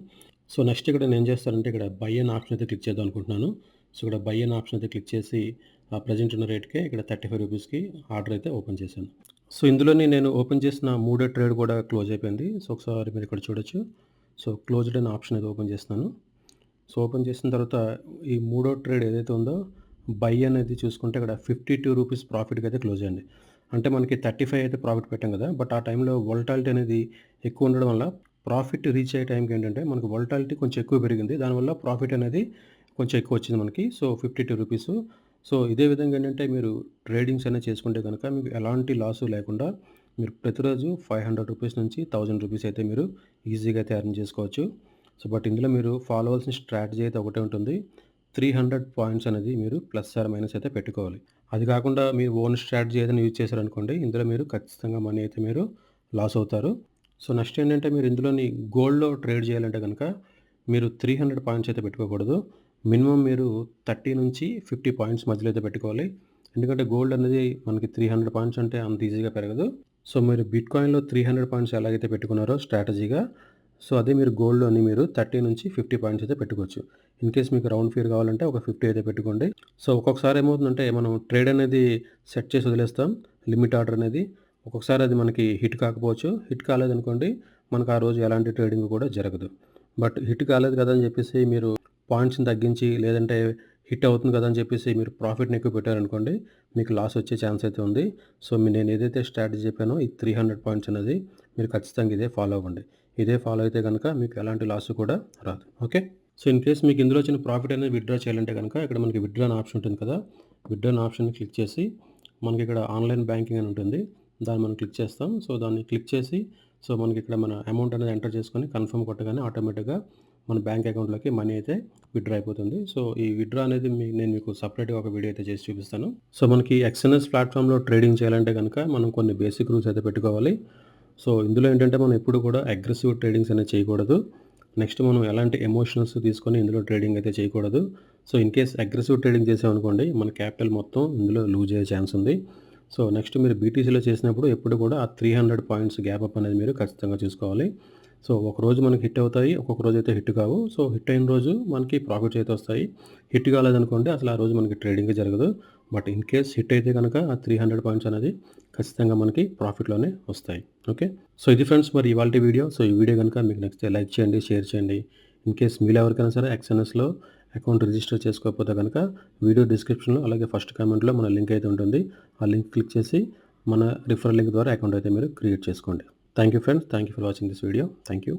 సో నెక్స్ట్ ఇక్కడ నేనేం చేస్తానంటే ఇక్కడ బై అనే ఆప్షన్ అయితే క్లిక్ చేద్దాం అనుకుంటున్నాను. సో ఇక్కడ బై అనే ఆప్షన్ అయితే క్లిక్ చేసి ప్రెజెంట్ ఉన్న రేట్‌కే ఇక్కడ ₹35కి ఆర్డర్ అయితే ఓపెన్ చేశాను. సో ఇందులోని నేను ఓపెన్ చేసిన మూడో ట్రేడ్ కూడా క్లోజ్ అయిపోయింది. సో ఒకసారి మీరు ఇక్కడ చూడొచ్చు. సో క్లోజ్డ్ అనే ఆప్షన్ అయితే ఓపెన్ చేస్తున్నాను. సో ఓపెన్ చేసిన తర్వాత ఈ మూడో ట్రేడ్ ఏదైతే ఉందో బై అనేది చూసుకుంటే ఇక్కడ ₹52 ప్రాఫిట్‌కి అయితే క్లోజ్ అయింది. అంటే మనకి 35 అయితే ప్రాఫిట్ పెట్టాం కదా! బట్ ఆ టైంలో వోలటాలిటీ అనేది ఎక్కువ ఉండడం వల్ల ప్రాఫిట్ రీచ్ అయ్యే టైంకి ఏంటంటే మనకు వోలటాలిటీ కొంచెం ఎక్కువ పెరిగింది. దానివల్ల ప్రాఫిట్ అనేది కొంచెం ఎక్కువ వచ్చింది మనకి. సో ₹52. సో ఇదే విధంగా ఏంటంటే మీరు ట్రేడింగ్స్ అనేవి చేసుకుంటే కనుక మీకు ఎలాంటి లాసు లేకుండా మీరు ప్రతిరోజు ₹500 నుంచి ₹1000 అయితే మీరు ఈజీగా అయితే ఎర్న్ చేసుకోవచ్చు. సో బట్ ఇందులో మీరు ఫాలో అవ్వాల్సిన స్ట్రాటజీ అయితే ఒకటే ఉంటుంది. 300 పాయింట్స్ అనేది మీరు ప్లస్ ఆర్ మైనస్ అయితే పెట్టుకోవాలి. అది కాకుండా మీ ఓన్ స్ట్రాటజీ ఏదైనా యూజ్ చేశారనుకోండి ఇందులో మీరు ఖచ్చితంగా మనీ అయితే మీరు లాస్ అవుతారు. సో నెక్స్ట్ ఏంటంటే మీరు ఇందులోని గోల్డ్‌లో ట్రేడ్ చేయాలంటే గనుక మీరు 300 పాయింట్స్ అయితే పెట్టుకోకూడదు. మినిమమ్ మీరు 30 నుంచి 50 పాయింట్స్ మధ్యలో అయితే పెట్టుకోవాలి. ఎందుకంటే గోల్డ్ అనేది మనకి 300 పాయింట్స్ అంటే అంత ఈజీగా పెరగదు. సో మీరు బిట్‌కాయిన్‌లో 300 పాయింట్స్ ఎలాగైతే పెట్టుకున్నారో స్ట్రాటజీగా సో అదే మీరు గోల్డ్‌లోని మీరు 30 నుంచి 50 పాయింట్స్ అయితే పెట్టుకోవచ్చు. ఇన్ కేస్ మీకు రౌండ్ ఫిగర్ కావాలంటే ఒక 50 అయితే పెట్టుకోండి. సో ఒక్కొక్కసారి ఏమవుతుందంటే మనం ట్రేడ్ అనేది సెట్ చేసి వదిలేస్తాం. లిమిట్ ఆర్డర్ అనేది. ఒక్కొక్కసారి అది మనకి హిట్ కాకపోవచ్చు. హిట్ కాలేదనుకోండి మనకు ఆ రోజు ఎలాంటి ట్రేడింగ్ కూడా జరగదు. బట్ హిట్ కాలేదు కదా అని చెప్పేసి మీరు పాయింట్స్‌ని తగ్గించి లేదంటే హిట్ అవుతుంది కదా అని చెప్పేసి మీరు ప్రాఫిట్‌ని ఎక్కువ పెట్టారనుకోండి మీకు లాస్ వచ్చే ఛాన్స్ అయితే ఉంది. సో నేను ఏదైతే స్ట్రాటజీ చెప్పానో ఈ 300 పాయింట్స్ అనేది మీరు ఖచ్చితంగా ఇదే ఫాలో అవ్వండి. ఇదే ఫాలో అయితే గనుక మీకు ఎలాంటి లాస్ కూడా రాదు. ఓకే. సో ఇన్ కేస్ మీకు ఇందులో వచ్చిన ప్రాఫిట్ అనేది విత్‌డ్రా చేయాలంటే గనుక ఇక్కడ మనకి విత్‌డ్రా అనే ఆప్షన్ ఉంటుంది కదా! విత్‌డ్రా అనే ఆప్షన్‌ని క్లిక్ చేసి మనకి ఇక్కడ ఆన్‌లైన్ బ్యాంకింగ్ అని ఉంటుంది. దాన్ని మనం క్లిక్ చేస్తాం. సో దాన్ని క్లిక్ చేసి సో మనకి ఇక్కడ మన అమౌంట్ అనేది ఎంటర్ చేసుకొని కన్ఫర్మ్ కొట్టగానే ఆటోమేటిక్‌గా మన బ్యాంక్ అకౌంట్‌లోకి మనీ అయితే విత్‌డ్రా అయిపోతుంది. సో ఈ విత్‌డ్రా అనేది నేను మీకు సెపరేట్‌గా ఒక వీడియో అయితే చేసి చూపిస్తాను. సో మనకి ఎక్స్ఎన్ఎస్ ప్లాట్‌ఫామ్‌లో ట్రేడింగ్ చేయాలంటే గనుక మనం కొన్ని బేసిక్ రూల్స్ అయితే పెట్టుకోవాలి. సో ఇందులో ఏంటంటే మనం ఎప్పుడు కూడా అగ్రెసివ్ ట్రేడింగ్స్ అనేది చేయకూడదు. నెక్స్ట్ మనం ఎలాంటి ఎమోషనల్స్ తీసుకొని ఇందులో ట్రేడింగ్ అయితే చేయకూడదు. So in case aggressive trading చేసామనుకోండి మన క్యాపిటల్ మొత్తం ఇందులో లూజ్ అయ్యే ఛాన్స్ ఉంది. సో నెక్స్ట్ మీరు బీటీసీలో చేసినప్పుడు ఎప్పుడు కూడా ఆ 300 పాయింట్స్ గ్యాప్ అప్ అనేది మీరు ఖచ్చితంగా చూసుకోవాలి. సో ఒకరోజు మనకి హిట్ అవుతాయి. ఒక్కొక్క రోజు అయితే హిట్ కావు. సో హిట్ అయిన రోజు మనకి ప్రాఫిట్స్ అయితే వస్తాయి. హిట్ కాలేదనుకోండి అసలు ఆ రోజు మనకి ట్రేడింగే జరగదు. బట్ ఇన్ కేస్ హిట్ అయితే గనక ఆ 300 పాయింట్స్ అనేది ఖచ్చితంగా మనకి ప్రాఫిట్‌లోనే వస్తాయి. ఓకే. సో ఇది ఫ్రెండ్స్ మరి ఇవాల్టి వీడియో. సో ఈ వీడియో గనుక మీకు నచ్చితే లైక్ చేయండి, షేర్ చేయండి. ఇన్ కేస్ మీలో ఎవరికైనా సరే ఎక్స్ఎన్ఎస్‌లో అకౌంట్ రిజిస్టర్ చేసుకోకపోతే గనక వీడియో డిస్క్రిప్షన్‌లో అలాగే ఫస్ట్ కామెంట్‌లో మన లింక్ అయితే ఉంటుంది. ఆ లింక్ క్లిక్ చేసి మన రిఫరల్ లింక్ ద్వారా అకౌంట్ అయితే మీరు క్రియేట్ చేసుకోండి. Thank you friends. Thank you for watching this video. Thank you.